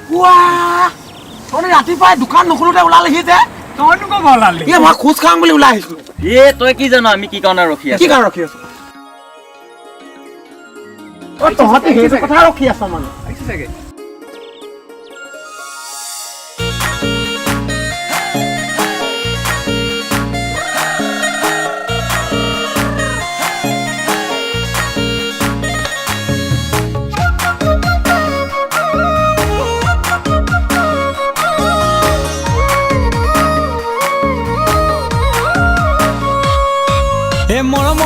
Wah, tadi ৰাতিপুৱাই দোকান নুখুলোতে ওলালেহি যে তইনো ক'ব ওলালি মই খোজ খাম বুলি ওলাই আহিছিলো তই কি জানো আমি কি কাৰণে ৰখি আছো কি কাৰণ ৰখি আছো তহঁতি সেইটো কথা ৰখি আছ মানে চাগে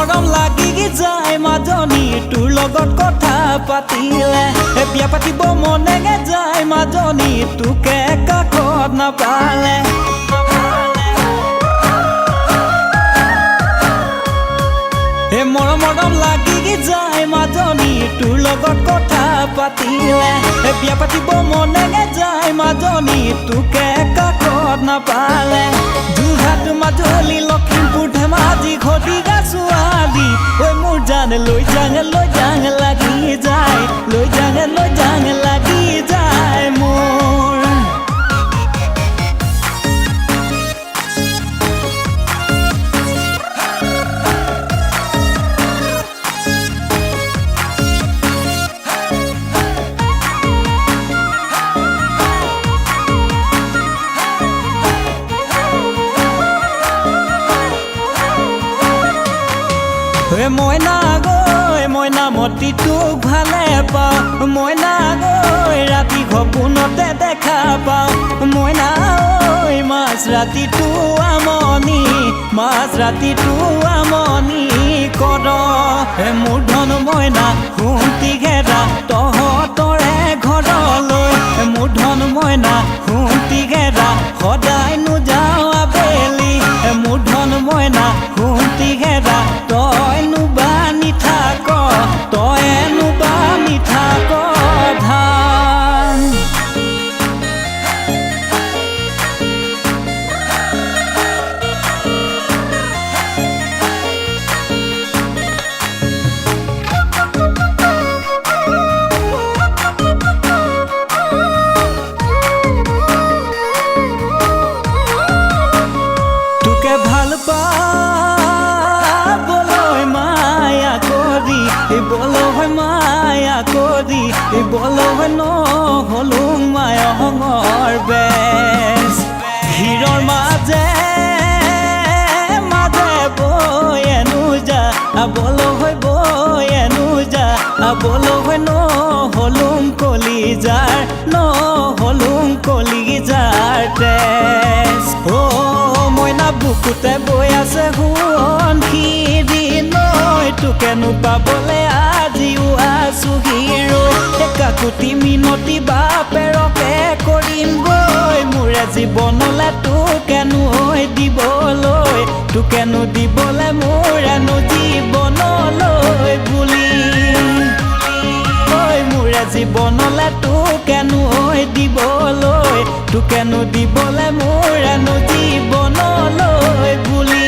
মৰম লাগি যায় মাজনী তোৰ লগত কথা পাতিলে বিয়া পাতিব মনেগে যায় মাজনী তোকে কাষত নাপালে মৰম লাগি যায় মাজনী তোৰ লগত কথা পাতিলে বিয়া পাতিব মনেগে যায় মাজনী তোকে কাষত নাপালে যোৰহাট মাজুলী লখিমপুৰ ধেমাজি ঘটিগা ছোৱালী ঐ মোৰ জান লৈ যাং লাগি যায় লৈ যাং লাগি যায় মোৰ মইনা মতি তোক ভালে পাওঁ মইনা গৈ ৰাতি সপোনতে দেখা পাওঁ মইনা ঐ মাছ ৰাতিটো আমনি কৰ মোৰ ধন মইনা শুন্তি ঘেৰা তহঁতৰে ঘৰলৈ মোৰ ধন মইনা শুন্তি ঘেৰা সদায় নোযাওঁ আবেলি মোৰ ধন মইনা শুন্তি ঘেৰা তইনো বানি থাক ধান তোকে ভাল পাবলৈ মায়া কৰি বলয় নহলো মায়ঙৰ বেচ হিৰৰ মাজে বয়েনো যা বলয় নহলুং কলিজাৰ তেজ মইনা বুকুতে বৈ আছে সোণখিৰি নৈ তোকেনো পাবলে আজিও আছো হিৰৈ কাকুতি মিনতি বাপেৰকে কৰিম গৈ মোৰে জীৱনলে তোকেনো দিবলে মোৰেনো জীৱনলৈ বুলি মোৰে জীৱনলে তোকেনো দিবলে মোৰেনো জীৱনলৈ বুলি